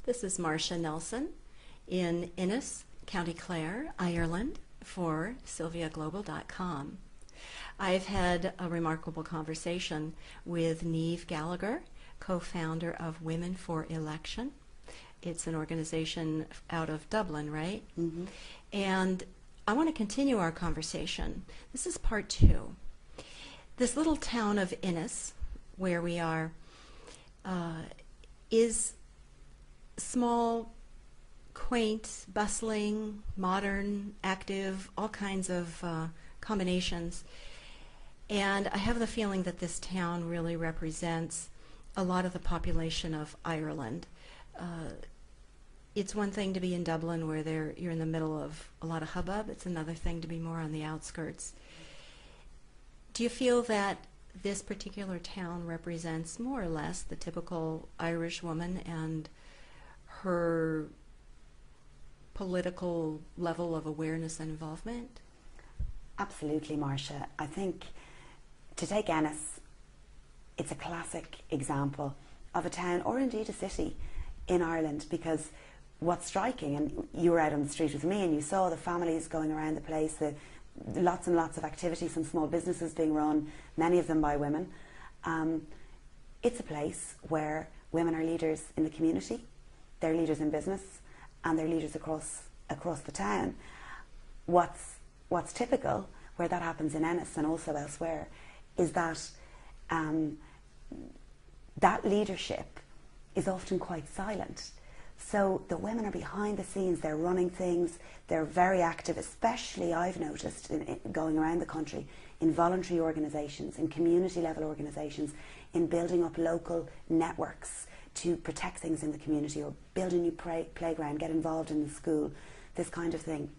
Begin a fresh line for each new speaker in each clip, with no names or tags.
This is Martia Nelson in Innis, County Clare, Ireland for SylviaGlobal.com. I've had a remarkable conversation with Niamh Gallagher, co-founder of Women for Election. It's an organization out of Dublin, right?
Mm-hmm.
And I want to continue our conversation. This is part 2. This little town of Innis, where we are, is small, quaint, bustling, modern, active, all kinds of combinations. And I have the feeling that this town really represents a lot of the population of Ireland. It's one thing to be in Dublin where you're in the middle of a lot of hubbub. It's another thing to be more on the outskirts. Do you feel that this particular town represents more or less the typical Irish woman and her political level of awareness and involvement?
Absolutely, Martia. I think, to take Ennis, it's a classic example of a town, or indeed a city, in Ireland, because what's striking, and you were out on the street with me and you saw the families going around the place, lots and lots of activities and small businesses being run, many of them by women. It's a place where women are leaders in the community, they're leaders in business, and they're leaders across the town. What's typical, where that happens in Ennis and also elsewhere, is that that leadership is often quite silent. So the women are behind the scenes, they're running things, they're very active, especially I've noticed in going around the country, in voluntary organisations, in community level organisations, in building up local networks to protect things in the community, or build a new playground, get involved in the school, this kind of thing.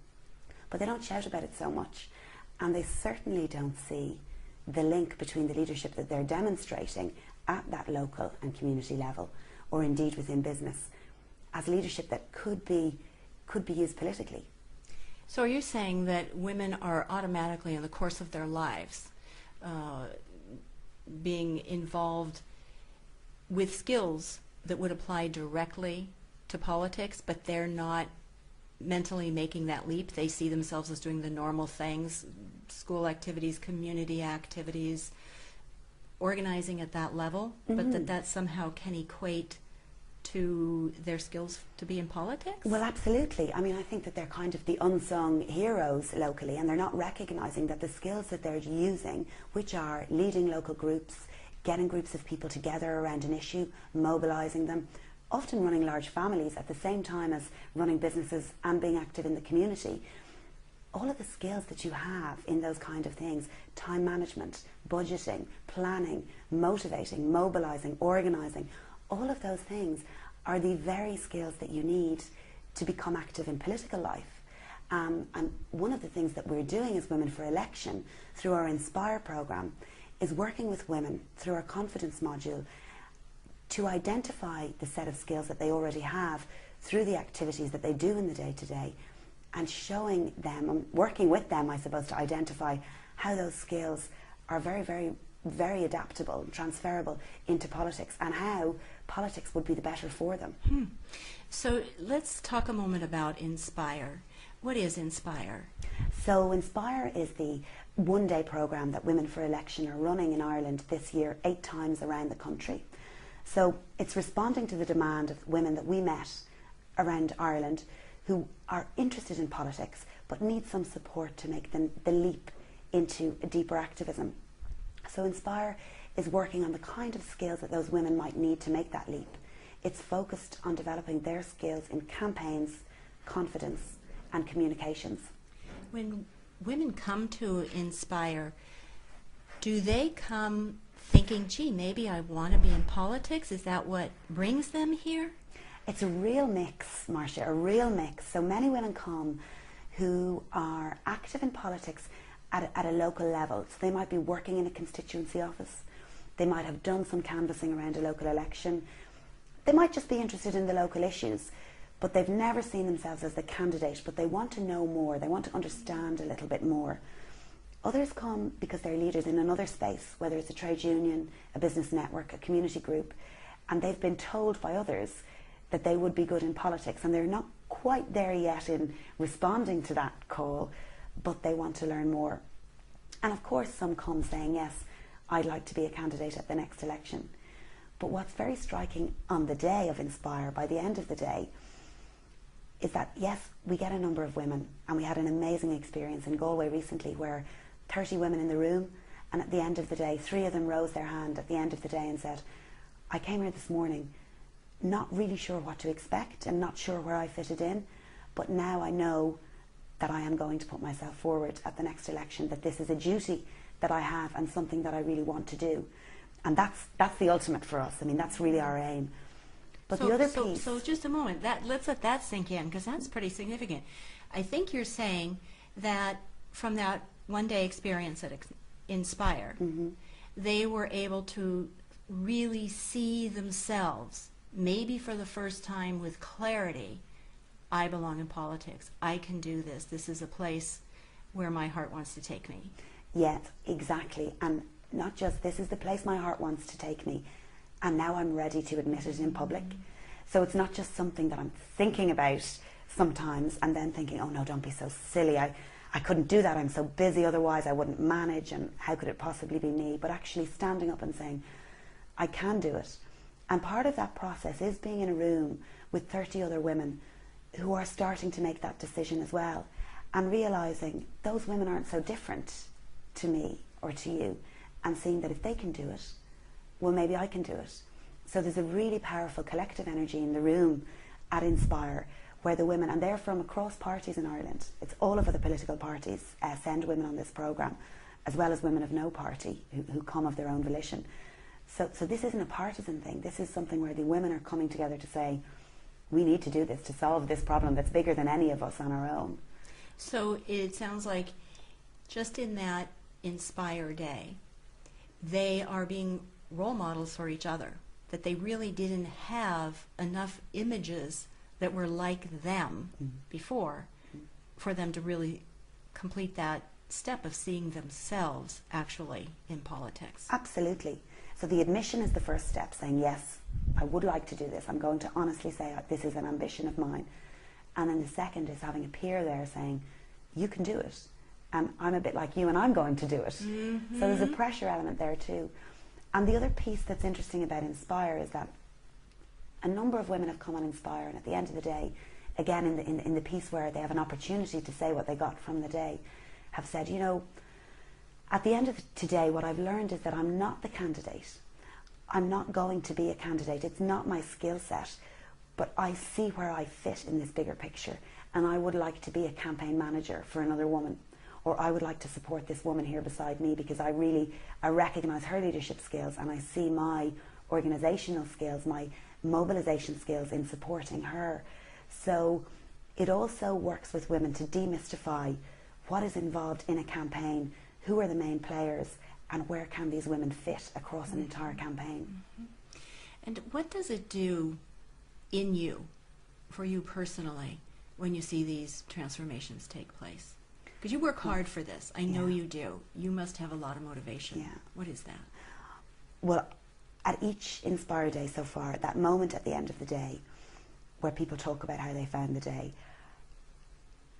But they don't shout about it so much, and they certainly don't see the link between the leadership that they're demonstrating at that local and community level, or indeed within business, as leadership that could be used politically.
So are you saying that women are automatically, in the course of their lives, being involved with skills that would apply directly to politics, but they're not mentally making that leap? They see themselves as doing the normal things, school activities, community activities, organizing at that level,
Mm-hmm.
but that somehow can equate to their skills to be in politics?
Well, absolutely. I mean, I think that they're kind of the unsung heroes locally, and they're not recognising that the skills that they're using, which are leading local groups, getting groups of people together around an issue, mobilising them, often running large families at the same time as running businesses and being active in the community. All of the skills that you have in those kind of things, time management, budgeting, planning, motivating, mobilising, organising, all of those things are the very skills that you need to become active in political life. And one of the things that we're doing as Women for Election through our Inspire programme is working with women through our confidence module to identify the set of skills that they already have through the activities that they do in the day-to-day, and showing them, and working with them, I suppose, to identify how those skills are very, very, very adaptable, transferable into politics, and how politics would be the better for them.
So let's talk a moment about Inspire. What is Inspire?
So Inspire is the one-day programme that Women for Election are running in Ireland this year, 8 times around the country. So it's responding to the demand of women that we met around Ireland who are interested in politics but need some support to make the leap into a deeper activism. So Inspire is working on the kind of skills that those women might need to make that leap. It's focused on developing their skills in campaigns, confidence and communications.
When women come to Inspire, do they come thinking, gee, maybe I want to be in politics? Is that what brings them here?
It's a real mix, Martia, a real mix. So many women come who are active in politics at a local level. So they might be working in a constituency office. They might have done some canvassing around a local election. They might just be interested in the local issues, but they've never seen themselves as the candidate, but they want to know more. They want to understand a little bit more. Others come because they're leaders in another space, whether it's a trade union, a business network, a community group, and they've been told by others that they would be good in politics, and they're not quite there yet in responding to that call, but they want to learn more. And of course some come saying, yes, I'd like to be a candidate at the next election. But what's very striking on the day of Inspire, by the end of the day, is that yes, we get a number of women, and we had an amazing experience in Galway recently where 30 women in the room, and at the end of the day 3 of them rose their hand at the end of the day and said, I came here this morning not really sure what to expect and not sure where I fitted in, but now I know that I am going to put myself forward at the next election, that this is a duty that I have and something that I really want to do. And that's the ultimate for us. I mean, that's really our aim. But the other piece...
So just a moment, let's let that sink in, because that's pretty significant. I think you're saying that from that one-day experience at Inspire, they were able to really see themselves, maybe for the first time with clarity, I belong in politics. I can do this. This is a place where my heart wants to take me.
Yes, exactly. And not just this is the place my heart wants to take me, and now I'm ready to admit it in public. So it's not just something that I'm thinking about sometimes and then thinking, oh no, don't be so silly. I couldn't do that. I'm so busy, otherwise I wouldn't manage, and how could it possibly be me? But actually standing up and saying, I can do it. And part of that process is being in a room with 30 other women who are starting to make that decision as well, and realising those women aren't so different to me or to you, and seeing that if they can do it, well, maybe I can do it. So there's a really powerful collective energy in the room at Inspire, where the women, and they're from across parties in Ireland, it's all over the political parties send women on this programme, as well as women of no party who come of their own volition. So this isn't a partisan thing. This is something where the women are coming together to say, we need to do this to solve this problem that's bigger than any of us on our own.
So it sounds like just in that Inspire Day, they are being role models for each other, that they really didn't have enough images that were like them before for them to really complete that step of seeing themselves actually in politics.
Absolutely. So the admission is the first step, saying, yes, I would like to do this. I'm going to honestly say this is an ambition of mine. And then the second is having a peer there saying, you can do it. And I'm a bit like you and I'm going to do it. So there's a pressure element there too. And the other piece that's interesting about Inspire is that a number of women have come on Inspire, and at the end of the day, again in the piece where they have an opportunity to say what they got from the day, have said, you know, at the end of today, what I've learned is that I'm not the candidate. I'm not going to be a candidate. It's not my skill set, but I see where I fit in this bigger picture, and I would like to be a campaign manager for another woman, or I would like to support this woman here beside me because I recognise her leadership skills, and I see my organisational skills, my mobilisation skills in supporting her. So it also works with women to demystify what is involved in a campaign, who are the main players, and where can these women fit across an entire campaign.
And what does it do in you, for you personally, when you see these transformations take place? Because you work hard for this. I know you do. You must have a lot of motivation.
Yeah.
What is that?
Well, at each Inspire Day so far, that moment at the end of the day where people talk about how they found the day,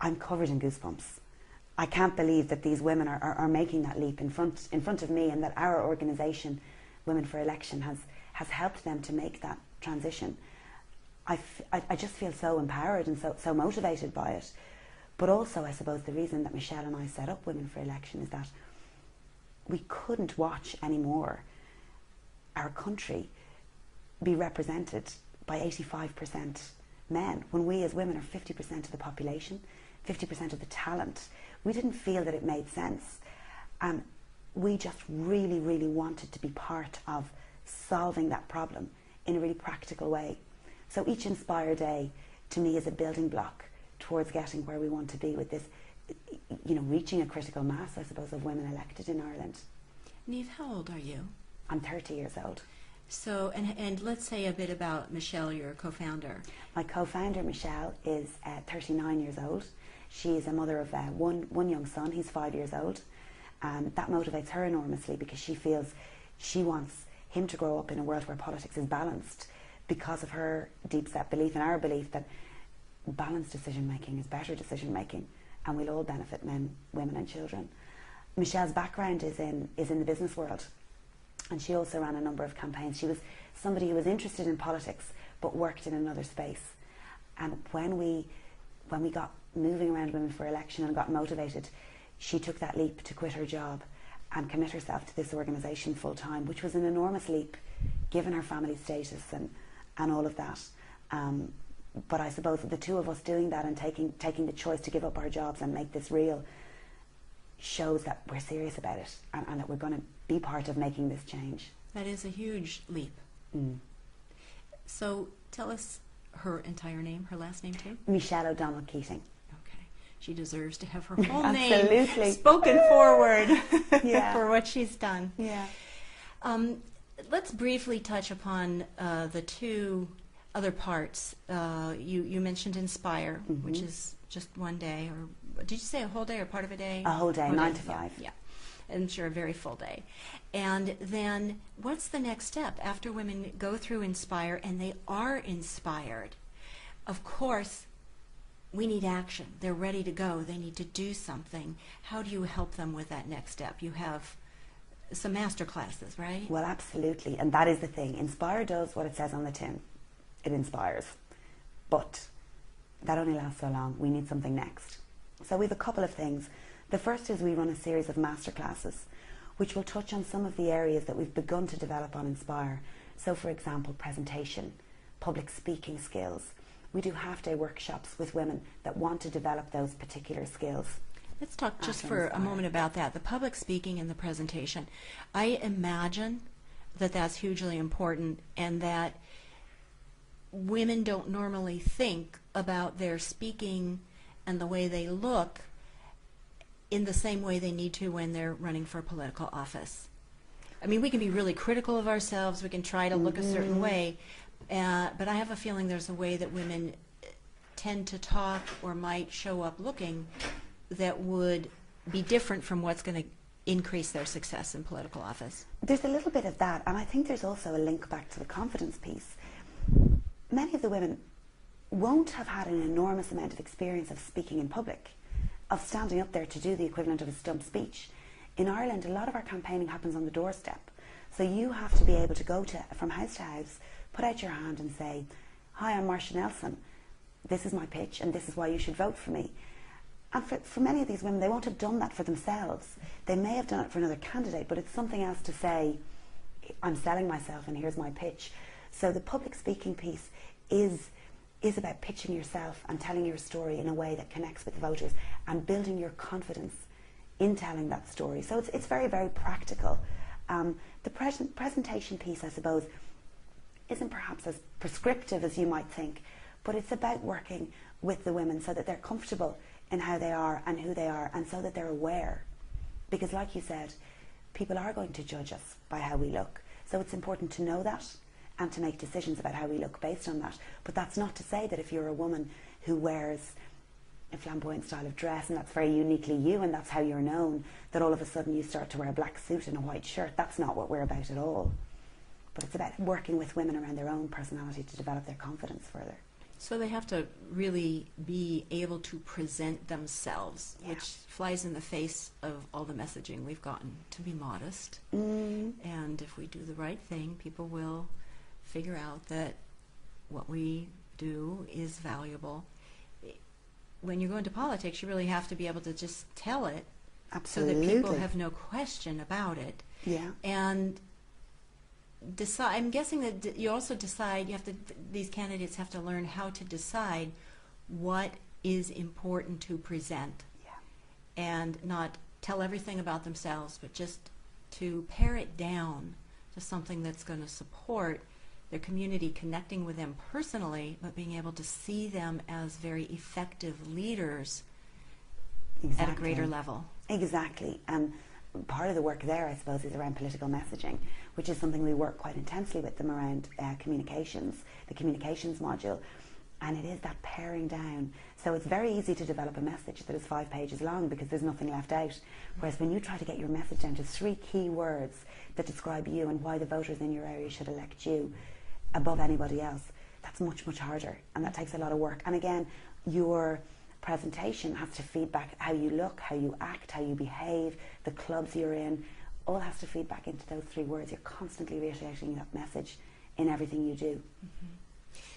I'm covered in goosebumps. I can't believe that these women are making that leap in front of me, and that our organisation, Women for Election, has helped them to make that transition. I just feel so empowered and so motivated by it. But also, I suppose, the reason that Michelle and I set up Women for Election is that we couldn't watch anymore our country be represented by 85% men, when we as women are 50% of the population, 50% of the talent. We didn't feel that it made sense. And we just really, really wanted to be part of solving that problem in a really practical way. So each Inspire Day, to me, is a building block towards getting where we want to be with this, you know, reaching a critical mass, I suppose, of women elected in Ireland.
Niamh, how old are you?
I'm 30 years old.
So, and let's say a bit about Michelle, your co-founder.
My co-founder, Michelle, is 39 years old. She is a mother of one young son. He's 5 years old. That motivates her enormously because she feels she wants him to grow up in a world where politics is balanced because of her deep-set belief and our belief that balanced decision-making is better decision-making, and we'll all benefit, men, women and children. Michelle's background is in the business world, and she also ran a number of campaigns. She was somebody who was interested in politics but worked in another space. And when we got moving around Women for Election and got motivated, she took that leap to quit her job and commit herself to this organisation full time, which was an enormous leap given her family status and all of that. But I suppose the two of us doing that and taking the choice to give up our jobs and make this real shows that we're serious about it, and that we're going to be part of making this change.
That is a huge leap. So tell us her entire name, her last name too.
Michelle O'Donnell Keating.
Okay. She deserves to have her full
Absolutely.
name spoken forward
Yeah.
for what she's done.
Yeah.
Let's briefly touch upon the two other parts. You mentioned Inspire, which is just one day, or did you say a whole day or part of a day?
A whole day, 9 to 5.
Yeah. I'm sure a very full day. And then what's the next step after women go through Inspire and they are inspired? Of course, we need action. They're ready to go. They need to do something. How do you help them with that next step? You have some master classes, right?
Well, absolutely. And that is the thing. Inspire does what it says on the tin. It inspires. But that only lasts so long. We need something next. So we have a couple of things. The first is we run a series of masterclasses which will touch on some of the areas that we've begun to develop on Inspire. So for example, presentation, public speaking skills. We do half-day workshops with women that want to develop those particular skills.
Let's talk just for a moment about that, the public speaking and the presentation. I imagine that that's hugely important, and that women don't normally think about their speaking and the way they look in the same way they need to when they're running for political office. I mean, we can be really critical of ourselves, we can try to look a certain way, but I have a feeling there's a way that women tend to talk or might show up looking that would be different from what's going to increase their success in political office.
There's a little bit of that, and I think there's also a link back to the confidence piece. Many of the women won't have had an enormous amount of experience of speaking in public, of standing up there to do the equivalent of a stump speech. In Ireland, a lot of our campaigning happens on the doorstep. So you have to be able to go from house to house, put out your hand and say, "Hi, I'm Martia Nelson. This is my pitch and this is why you should vote for me." And for many of these women, they won't have done that for themselves. They may have done it for another candidate, but it's something else to say, "I'm selling myself and here's my pitch." So the public speaking piece is about pitching yourself and telling your story in a way that connects with the voters and building your confidence in telling that story. So it's very, very practical. The presentation piece, I suppose, isn't perhaps as prescriptive as you might think, but it's about working with the women so that they're comfortable in how they are and who they are, and so that they're aware. Because like you said, people are going to judge us by how we look. So it's important to know that and to make decisions about how we look based on that. But that's not to say that if you're a woman who wears a flamboyant style of dress and that's very uniquely you and that's how you're known, that all of a sudden you start to wear a black suit and a white shirt. That's not what we're about at all. But it's about working with women around their own personality to develop their confidence further.
So they have to really be able to present themselves, which flies in the face of all the messaging we've gotten to be modest. And if we do the right thing, people will figure out that what we do is valuable. When you go into politics, you really have to be able to just tell it.
Absolutely.
So that people have no question about it.
Yeah.
And decide. I'm guessing that you also decide. These candidates have to learn how to decide what is important to present, and not tell everything about themselves, but just to pare it down to something that's going to support their community, connecting with them personally, but being able to see them as very effective leaders at a greater level.
Exactly. And part of the work there, I suppose, is around political messaging, which is something we work quite intensely with them around communications, the communications module. And it is that paring down. So it's very easy to develop a message that is 5 pages long because there's nothing left out. Whereas when you try to get your message down to 3 key words that describe you and why the voters in your area should elect you, above anybody else, that's much, much harder, and that takes a lot of work. And again, your presentation has to feed back how you look, how you act, how you behave, the clubs you're in, all has to feed back into those 3 words. You're constantly reiterating that message in everything you do.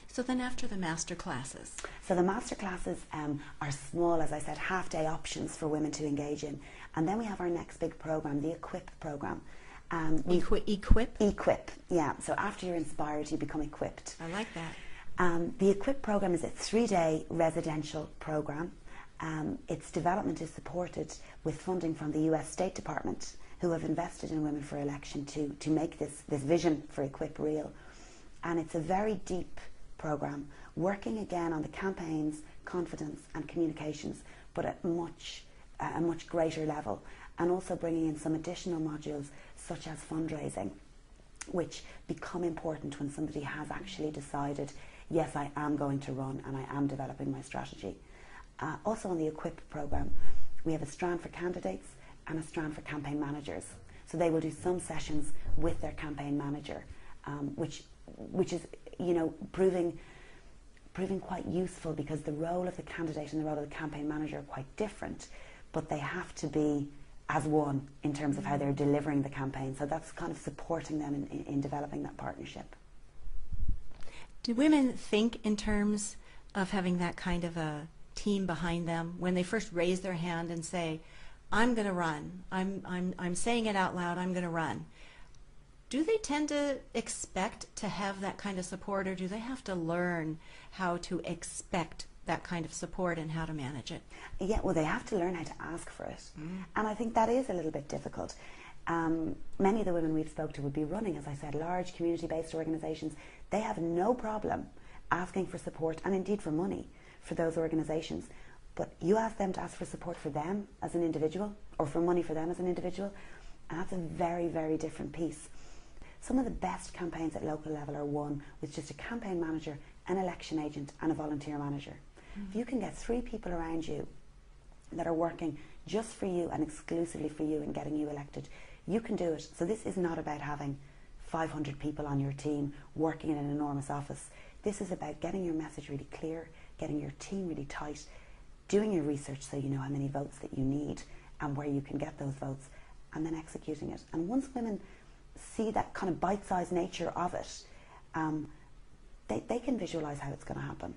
So then after the master classes?
So the master classes are small, as I said, half-day options for women to engage in. And then we have our next big program, the Equip program.
Equip?
Equip, yeah. So after you're inspired, you become equipped.
I like that.
The Equip program is a 3-day residential program. Its development is supported with funding from the US State Department, who have invested in Women for Election to make this vision for Equip real. And it's a very deep program, working again on the campaigns, confidence and communications, but at a much greater level, and also bringing in some additional modules such as fundraising, which become important when somebody has actually decided, yes, I am going to run and I am developing my strategy. Also on the Equip program, we have a strand for candidates and a strand for campaign managers. So they will do some sessions with their campaign manager, which is, proving quite useful, because the role of the candidate and the role of the campaign manager are quite different, but they have to be as one in terms of how they're delivering the campaign. So that's kind of supporting them in developing that partnership.
Do women think in terms of having that kind of a team behind them when they first raise their hand and say, I'm going to run, I'm saying it out loud, I'm going to run? Do they tend to expect to have that kind of support, or do they have to learn how to expect that kind of support and how to manage it?
Yeah, well, they have to learn how to ask for it. And I think that is a little bit difficult. Many of the women we've spoke to would be running, as I said, large community-based organisations. They have no problem asking for support, and indeed for money, for those organisations. But you ask them to ask for support for them as an individual, or for money for them as an individual, and that's a very, very different piece. Some of the best campaigns at local level are won with just a campaign manager, an election agent and a volunteer manager. If you can get 3 people around you that are working just for you and exclusively for you and getting you elected, you can do it. So this is not about having 500 people on your team working in an enormous office. This is about getting your message really clear, getting your team really tight, doing your research so you know how many votes that you need and where you can get those votes, and then executing it. And once women see that kind of bite-sized nature of it, they can visualise how it's going to happen.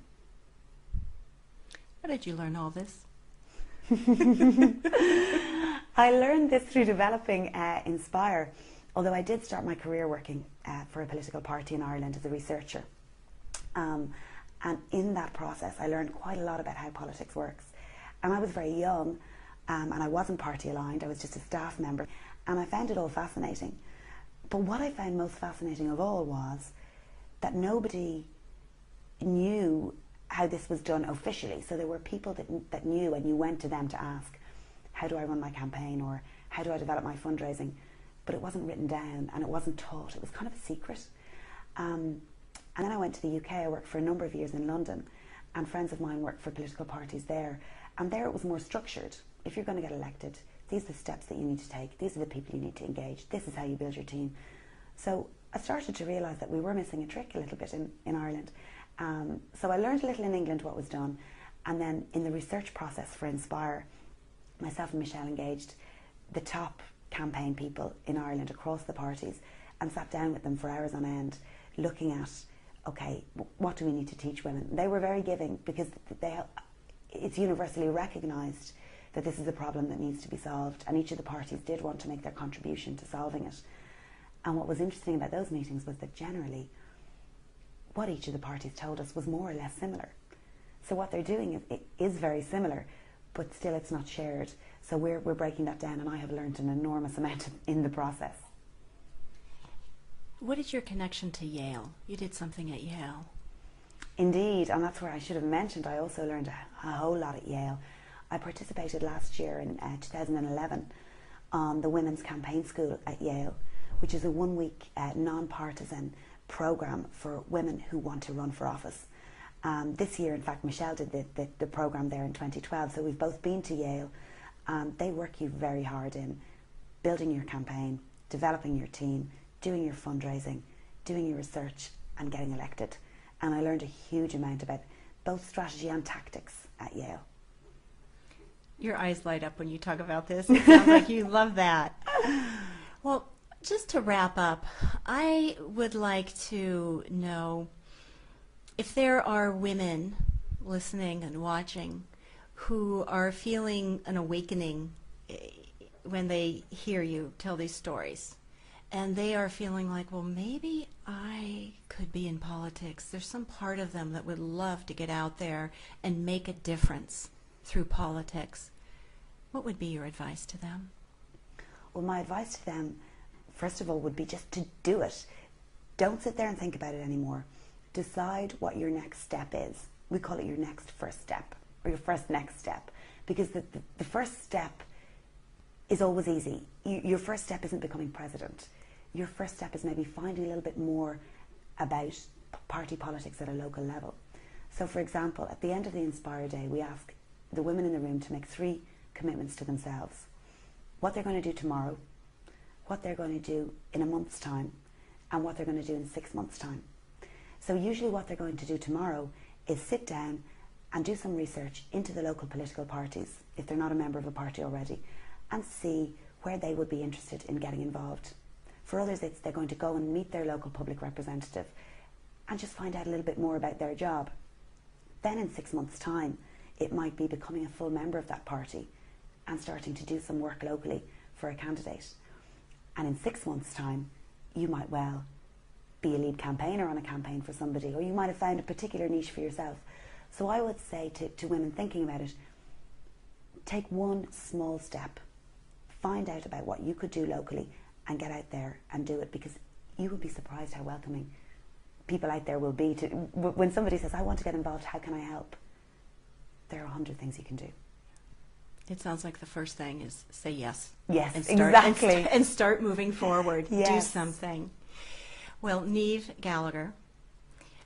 How did you learn all this?
I learned this through developing Inspire, although I did start my career working for a political party in Ireland as a researcher. And in that process, I learned quite a lot about how politics works. And I was very young, and I wasn't party aligned, I was just a staff member, and I found it all fascinating. But what I found most fascinating of all was that nobody knew how this was done officially. So there were people that knew, and you went to them to ask, how do I run my campaign, or how do I develop my fundraising? But it wasn't written down and it wasn't taught. It was kind of a secret. And then I went to the UK. I worked for a number of years in London, and friends of mine worked for political parties there. And there it was more structured. If you're going to get elected, these are the steps that you need to take. These are the people you need to engage. This is how you build your team. So I started to realise that we were missing a trick a little bit in Ireland. So I learned a little in England what was done, and then in the research process for Inspire, myself and Michelle engaged the top campaign people in Ireland across the parties and sat down with them for hours on end looking at, okay, what do we need to teach women? They were very giving, because it's universally recognised that this is a problem that needs to be solved, and each of the parties did want to make their contribution to solving it. And what was interesting about those meetings was that generally what each of the parties told us was more or less similar. So what they're doing is very similar, but still it's not shared. So we're breaking that down, and I have learned an enormous amount in the process.
What is your connection to Yale? You did something at Yale.
Indeed, and that's where I should have mentioned I also learned a whole lot at Yale. I participated last year in 2011 on the Women's Campaign School at Yale, which is a one-week non-partisan programme for women who want to run for office. This year, in fact, Michelle did the programme there in 2012, so we've both been to Yale. They work you very hard in building your campaign, developing your team, doing your fundraising, doing your research, and getting elected. And I learned a huge amount about both strategy and tactics at Yale.
Your eyes light up when you talk about this. It sounds like you love that. Well, just to wrap up, I would like to know if there are women listening and watching who are feeling an awakening when they hear you tell these stories, and they are feeling like, well, maybe I could be in politics. There's some part of them that would love to get out there and make a difference through politics. What would be your advice to them?
Well, my advice to them, first of all, would be just to do it. Don't sit there and think about it anymore. Decide what your next step is. We call it your next first step, or your first next step, because the first step is always easy. Your first step isn't becoming president. Your first step is maybe finding a little bit more about party politics at a local level. So, for example, at the end of the Inspire Day, we ask the women in the room to make 3 commitments to themselves. What they're going to do tomorrow, what they're going to do in a month's time, and what they're going to do in 6 months' time. So usually what they're going to do tomorrow is sit down and do some research into the local political parties, if they're not a member of a party already, and see where they would be interested in getting involved. For others, they're going to go and meet their local public representative and just find out a little bit more about their job. Then in 6 months' time, it might be becoming a full member of that party and starting to do some work locally for a candidate. And in 6 months' time, you might well be a lead campaigner on a campaign for somebody, or you might have found a particular niche for yourself. So I would say to women thinking about it, take one small step. Find out about what you could do locally and get out there and do it, because you will be surprised how welcoming people out there will be. When somebody says, I want to get involved, how can I help? There are 100 things you can do.
It sounds like the first thing is say yes.
Yes,
and start,
exactly.
And start moving forward.
Yes.
Do something. Well, Niamh Gallagher,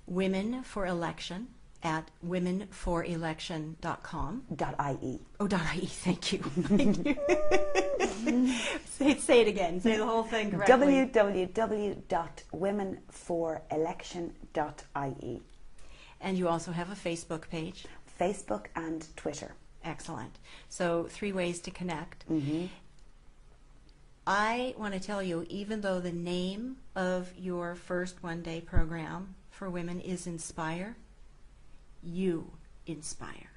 Women for Election at womenforelection.com.
.ie.
Oh, .ie, thank you. Thank you. Say it again. Say the whole thing correctly.
www.womenforelection.ie.
And you also have a Facebook page.
Facebook and Twitter.
Excellent. So 3 ways to connect.
Mm-hmm.
I want to tell you, even though the name of your first one-day program for women is Inspire, you inspire.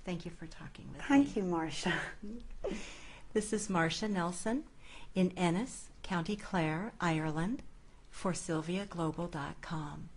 Thank you for talking with me.
Thank you, Martia.
This is Martia Nelson in Ennis, County Clare, Ireland, for SylviaGlobal.com.